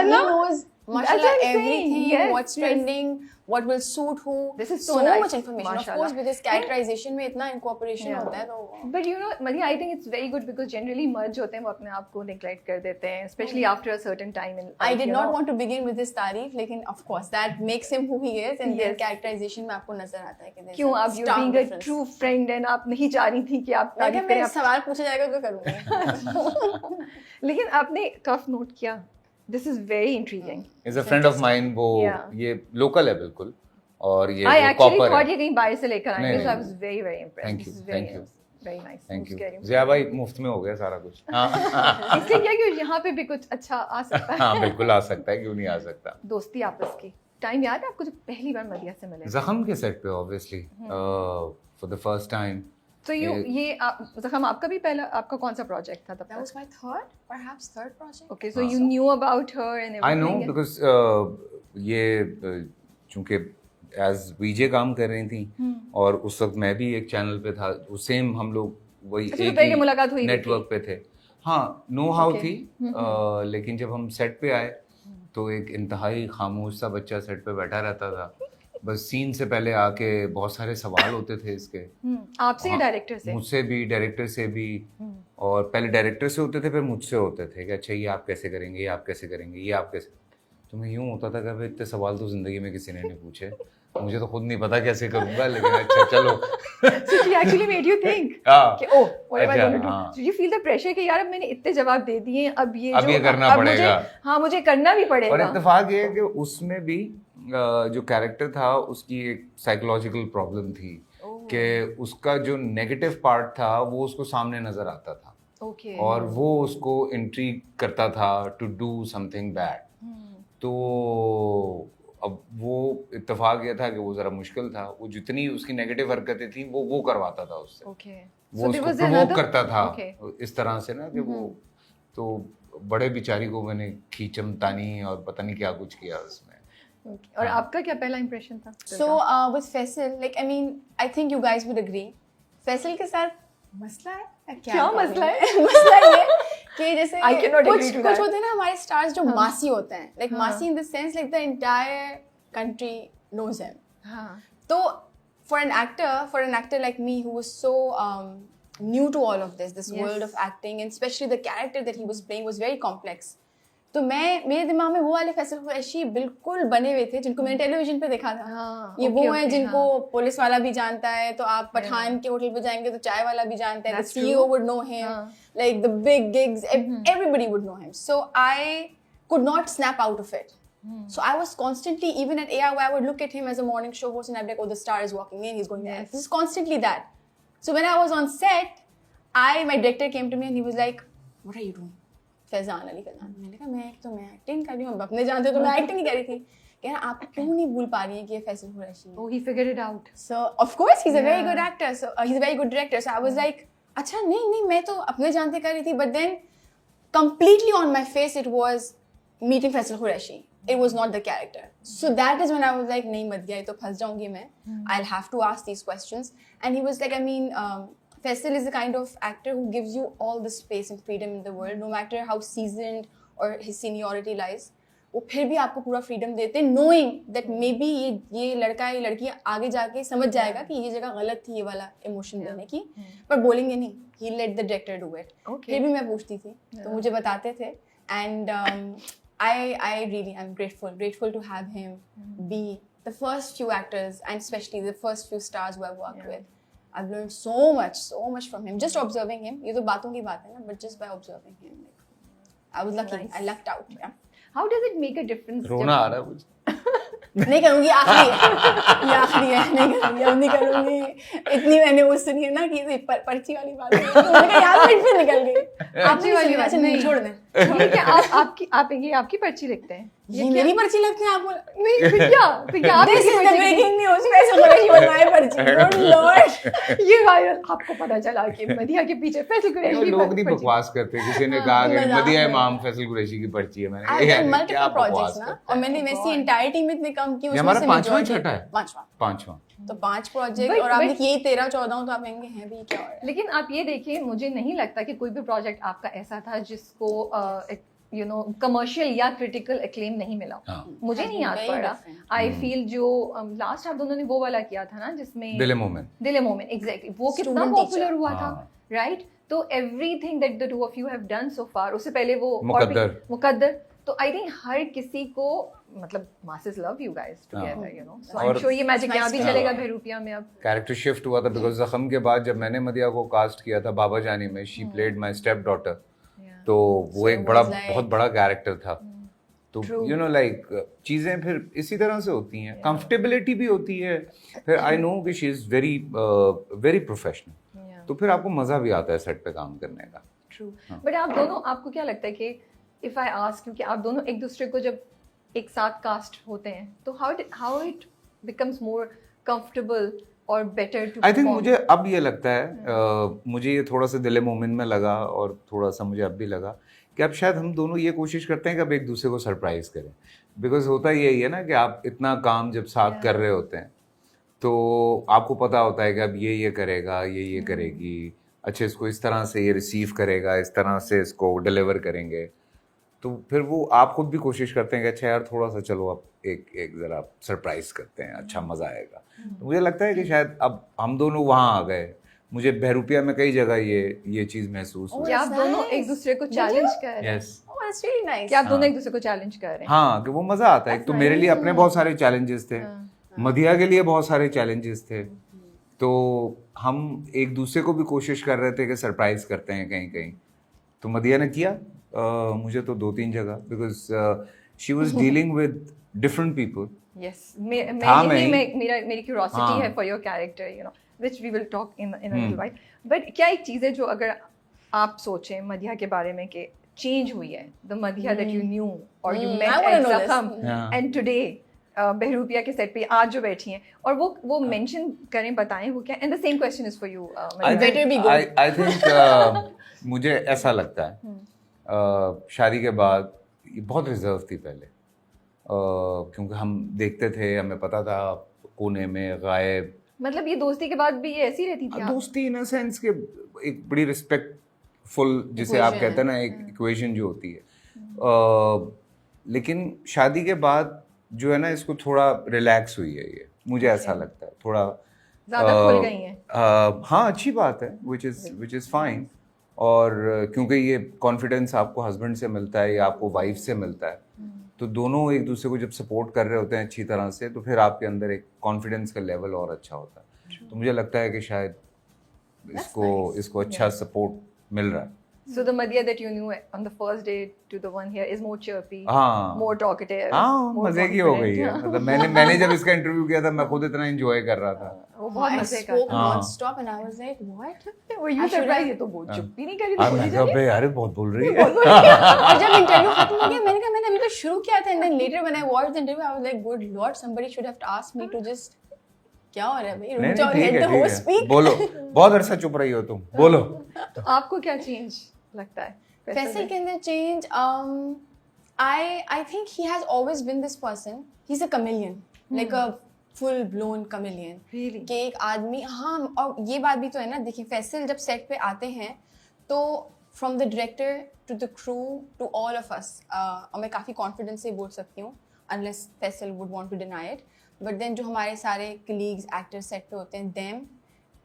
Mashallah. He knows mashallah everything, what's trending, what will suit who. This is so much nice. information. Mashallah. Of course, with his characterization में इतना incorporation होता है तो. But you know, Mali, I think it's very good because generally मर्ज होते हैं वो अपने आप को neglect कर देते हैं, especially after a certain time in life. I did not want to begin with this तारीफ, लेकिन of course that makes him who he is, and their characterization में आपको नजर आता है कि there's क्यों आप you being a true friend and आप नहीं चाह रही थी कि आप तारीफ करें. सवाल पूछा जाएगा तो करूँगी. लेकिन आपने tough note किया. This is very intriguing. Is a friend of mine. वो ये local है बिल्कुल और ये I actually copper thought ये कहीं बाहर से लेकर आएंगे, so I was very very impressed. Thank you, thank you. Very nice. Thank you. Zia भाई मुफ्त में हो गया सारा कुछ. इसलिए क्या कि यहाँ पे भी कुछ अच्छा आ सकता है. हाँ बिल्कुल आ सकता है, क्यों नहीं आ सकता. दोस्ती आपस की. टाइम याद है आपको जब पहली बार मदिया से मिले? ज़ख्म के सेट पे obviously for the first time. So ये ज़ख्म आपका भी पहला आपका कौन सा प्रोजेक्ट था तब? That was my perhaps third project. Okay, so you knew about her and everything. I know because ये चूँकि as VJ काम कर रही थी और उस वक्त मैं भी एक चैनल पे था, सेम हम लोग वही एक ही नेटवर्क पे थे. हाँ, नो हाउ थी, लेकिन जब हम सेट पे आए तो एक इंतहाई खामोश सा बच्चा सेट पे बैठा रहता था. बस सीन से पहले आके बहुत सारे सवाल होते थे इसके. आपसे या डायरेक्टर से? मुझसे भी, डायरेक्टर से भी. और पहले डायरेक्टर से होते थे, फिर मुझसे होते थे कि अच्छा ये आप कैसे करेंगे, ये आप कैसे करेंगे, ये आप कैसे. तो मैं यूँ होता था कि भाई इतने सवाल तो ज़िंदगी में किसी ने नहीं पूछे, मुझे तो खुद नहीं पता कैसे करूँगा, लेकिन अच्छा चलो. So she actually made you think कि oh what am I going to do? So you feel the pressure कि यार अब मैंने इतने जवाब दे दिए, अब ये करना पड़ेगा. हाँ मुझे करना भी पड़ेगा. और इत्तेफाक ये है कि उसमें भी जो कैरेक्टर था उसकी एक साइकोलॉजिकल प्रॉब्लम थी कि उसका जो नेगेटिव पार्ट था वो उसको सामने नजर आता था. और वो उसको इंट्रीग करता था टू डू समथिंग बैड. तो अब वो इत्तेफाक ये था कि वो ज़रा मुश्किल था. वो जितनी उसकी नेगेटिव हरकतें थी वो करवाता था उससे. वो उसको प्रोवोक करता था इस तरह से ना कि वो तो बड़े बेचारी को मैंने खींचम तानी और पता नहीं क्या कुछ किया उसमें. और आपका क्या पहला इंप्रेशन था? So with Faisal, like I mean, I think you guys would agree. Faisal के साथ मसला है क्या मसला है? मसला ये कि जैसे कुछ होते हैं ना हमारे स्टार्स जो मासी होते हैं, like मासी in the sense like the entire country knows him. तो for an actor like me who was so new to all of this world of acting, and especially the character that he was playing was very complex. तो मेरे दिमाग में वो वाले फैसल कुरैशी बिल्कुल बने हुए थे जिनको मैंने टेलीविजन पे देखा था. ये वो है जिनको पुलिस वाला भी जानता है, तो आप पठान के होटल पे जाएंगे तो चाय वाला भी जानता है. The CEO would know him, like the big gigs, everybody would know him. So I could not snap out of it. So I was constantly, even at AIY, I would look at him as a morning show host and I'd be like, oh, the star is walking in, he's going there. This is constantly that. So when I was on set, my director came to me and he was like, what are you doing? Faizan Ali का नाम. मैंने कहा मैं acting कर रही हूँ, अपने जानते हो तो मैं एक्टिंग ही कर रही थी. कह रहा आप क्यों नहीं भूल पा रही हैं कि ये फैसल कुरैशी है. Oh, he figured it out. So of course he's a very good actor, so he's a very good director. So I was like, अच्छा नहीं मैं तो अपने जानते कर रही थी. But then completely on my face it was meeting Faisal Qureshi. It was not the character. So that is when I was like, नहीं मत गया, ये तो फंस जाऊंगी मैं. I'll have to ask these questions. And he was like, I mean, Faisal is the kind of actor who gives you all the space and freedom in the world, no matter how seasoned or his seniority lies. वो फिर भी आपको पूरा freedom देते, knowing that maybe ये लड़का या लड़की आगे जाके समझ जाएगा कि ये जगह गलत थी ये वाला emotion देने की, पर बोलेंगे नहीं. He let the director do it. फिर भी मैं पूछती थी, तो मुझे बताते थे. And I really am grateful to have him be the first few actors, and especially the first few stars who I've worked with. I've learned so much from him. Just observing him. ये तो बातों की बात है ना, but just by observing him, like, I was lucky. Nice. I lucked out. Yeah. How does it make a difference? रोना आ रहा है मुझे. नहीं करूँगी, आखिरी है. ये आखिरी है, नहीं करूँगी, अब नहीं करूँगी. इतनी मैंने वो सुनी है ना कि पर्ची वाली बात है. तो मैंने कहा यार मिनट में निकल गई. पर्ची वाली बात नहीं छोड़ दें. ठीक है, आपकी पर्ची लिखते हैं. ये मेरी पर्ची लगती है आपको? नहीं फिर क्या आप This is the breaking news. Faisal Qureshi was my पर्ची. Good Lord. ये वायरल आपको पता चला कि मदिया के पीछे फैसल कुरैशी. लोग नहीं बकवास करते. किसी ने कहा कि मदिया इमाम फैसल कुरैशी की पर्ची है. मैंने कहा यार मल्टीपल प्रोजेक्ट्स ना, और मैंने वैसी एंटायरिटी में इतने कम की. हमारा पांचवा छठा है. पांचवा. तो 5 प्रोजेक्ट और आपने यही 13-14 तो आप कहेंगे हैं भी क्या हो रहा है. लेकिन आप ये देखिए, मुझे नहीं लगता कि कोई भी प्रोजेक्ट आपका ऐसा था जिसको यू नो कमर्शियल या क्रिटिकल एक्लेम नहीं मिला. मुझे नहीं याद पड़ा. आई फील जो लास्ट आप दोनों ने वो वाला किया था ना जिसमें दिल ए मोमेंट एग्जैक्टली, वो कितना पॉपुलर हुआ था, राइट? तो everything that the two of you have done so far, उससे पहले वो मुकद्दर, तो आई थिंक हर किसी को मतलब masses love you guys together, you know. So I'm sure ये मैजिक यहाँ भी चलेगा बहरूपिया में अब. कैरेक्टर शिफ्ट हुआ था बिकॉज जख्म के बाद जब मैंने मदिया को कास्ट किया था बाबा जानी में, she played my step daughter, तो वो एक बहुत बड़ा कैरेक्टर था. तो यू नो लाइक चीजें फिर इसी तरह से होती हैं, कंफर्टेबिलिटी भी होती है. फिर आई नो कि शी इज वेरी प्रोफेशनल, तो फिर आपको मजा भी आता है सेट पे काम करने का. ट्रू. बट आप दोनों, आपको क्या लगता है कि इफ आई आस्क, क्योंकि आप दोनों एक दूसरे को जब एक साथ कास्ट होते हैं तो how it becomes more comfortable और बेटर टू. आई थिंक मुझे अब ये लगता है, मुझे ये थोड़ा सा दिल मोमिन में लगा और थोड़ा सा मुझे अब भी लगा कि अब शायद हम दोनों ये कोशिश करते हैं कि अब एक दूसरे को सरप्राइज करें. बिकॉज होता यही है ना कि आप इतना काम जब साथ कर रहे होते हैं तो आपको पता होता है कि अब ये करेगा, ये करेगी, अच्छा इसको इस तरह से ये रिसीव करेगा, इस तरह से इसको डिलीवर करेंगे. तो फिर वो आप खुद भी कोशिश करते हैं कि अच्छा यार थोड़ा सा चलो अब एक जरा सरप्राइज करते हैं, अच्छा मजा आएगा. तो मुझे लगता है कि शायद अब हम दोनों वहाँ आ गए. मुझे बहरूपिया में कई जगह ये चीज महसूस हुई. क्या आप दोनों एक दूसरे को चैलेंज कर रहे हैं? Yes. That's really nice. क्या आप दोनों एक दूसरे को चैलेंज कर रहे हैं? हाँ, कि वो मजा आता है. एक तो मेरे लिए अपने बहुत सारे चैलेंजेस थे, मदिया के लिए बहुत सारे चैलेंजेस थे, तो हम एक दूसरे को भी कोशिश कर रहे थे कि सरप्राइज करते हैं कहीं कहीं. तो मदिया ने किया मुझे तो 2-3 जगह, because she was dealing with different people. Yes, मेरी क्यूरियोसिटी है for your character, you know, which we will talk in a little while. But क्या एक चीज़ है जो अगर आप सोचें मदिया के बारे में कि चेंज हुई है, द मदिया दैट यू न्यू और you met at Zakhm and today Behrupiya के सेट पे आज जो बैठी हैं, और वो मेंशन करें, बताएं वो क्या. And the same question is for you. I think मुझे ऐसा लगता है शादी के बाद ये बहुत रिजर्व थी पहले, क्योंकि हम देखते थे, हमें पता था कोने में गायब. मतलब ये दोस्ती के बाद भी ये ऐसी रहती थी? दोस्ती इन अ सेंस के एक बड़ी रिस्पेक्टफुल, जिसे आप कहते हैं ना, एक इक्वेशन जो होती है. लेकिन शादी के बाद जो है ना, इसको थोड़ा रिलैक्स हुई है ये, मुझे ऐसा लगता है. थोड़ा ज़्यादा खुल गई हैं. हाँ, अच्छी बात है, विच इज़ फाइन. और क्योंकि ये कॉन्फिडेंस आपको हस्बैंड से मिलता है या आपको वाइफ से मिलता है, तो दोनों एक दूसरे को जब सपोर्ट कर रहे होते हैं अच्छी तरह से, तो फिर आपके अंदर एक कॉन्फिडेंस का लेवल और अच्छा होता है. तो मुझे लगता है कि शायद इसको अच्छा सपोर्ट मिल रहा है. So the Madhya that you knew on the first day to the one here is more chirpy, more talkative. हाँ, मजे की हो गई है. मतलब मैंने जब इसका इंटरव्यू किया था, मैं खुद इतना एंजॉय कर रहा था. वो बहुत मजे का. Non-stop and I was like, what? Were you surprised? ये तो बहुत चुप भी नहीं कर रही थी. मैं यार बहुत बोल रही है. और जब इंटरव्यू खत्म हो गया, मैंने कहा मैंने अभी तो शुरू किया था. And then later when I watched the interview, I was like, good lord, somebody should have asked me to just क्या हो रहा है भाई, रुक जाओ, let the host speak. बोलो, बहुत अरसा चुप रही हो तुम, बोलो. तो आपको क्या चेंज लगता है फैसल के अंदर? Change, I think he has always been this person. He's a chameleon, like a full blown chameleon. Really? कि एक आदमी, हाँ. और ये बात भी तो है ना, देखिए फैसल जब सेट पे आते हैं तो from the director to the crew to all of us, और मैं काफ़ी कॉन्फिडेंस से बोल सकती हूँ, unless Faisal would want to deny it. But then जो हमारे सारे colleagues, actors सेट पे होते हैं, them,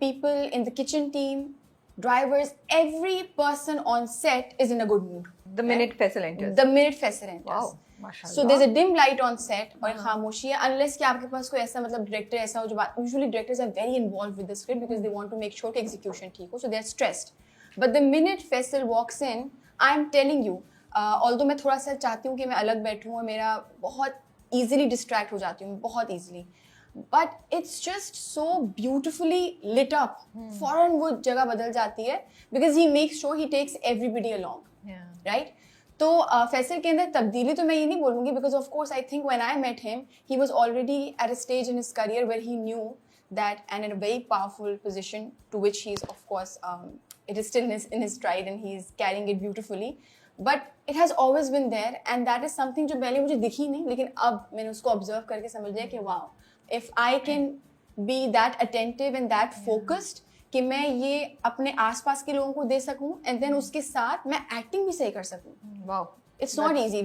people in the kitchen team, drivers, every person on set is in a good mood. The minute Faisal enters. The minute Faisal enters. Wow, mashallah. So there's a dim light on set और खामोशी है, unless कि आपके पास कोई ऐसा मतलब director ऐसा हो जो बात. Usually directors are very involved with the script because they want to make sure कि execution ठीक हो, so they're stressed. But the minute Faisal walks in, I'm telling you, although मैं थोड़ा सा चाहती हूँ कि मैं अलग बैठूँ और मेरा बहुत easily distract हो जाती हूँ, बहुत easily. But it's just so beautifully lit up. फौरन वो जगह बदल जाती है because he makes sure he takes everybody along. Right? तो फैसल के अंदर तब्दीली तो मैं ये नहीं बोलूँगी because of course I think when I met him he was already at a stage in his career where he knew that, and in a very powerful position to which he is of course it is still in his stride and he is carrying it beautifully. But it has always been there and that is something जो पहले मुझे दिखी नहीं, लेकिन अब मैंने उसको observe करके समझ लिया कि wow, if I can be that attentive and that focused कि मैं ये अपने आसपास के लोगों को दे सकूं and then उसके साथ मैं acting भी सही कर सकूं. Wow, It's not easy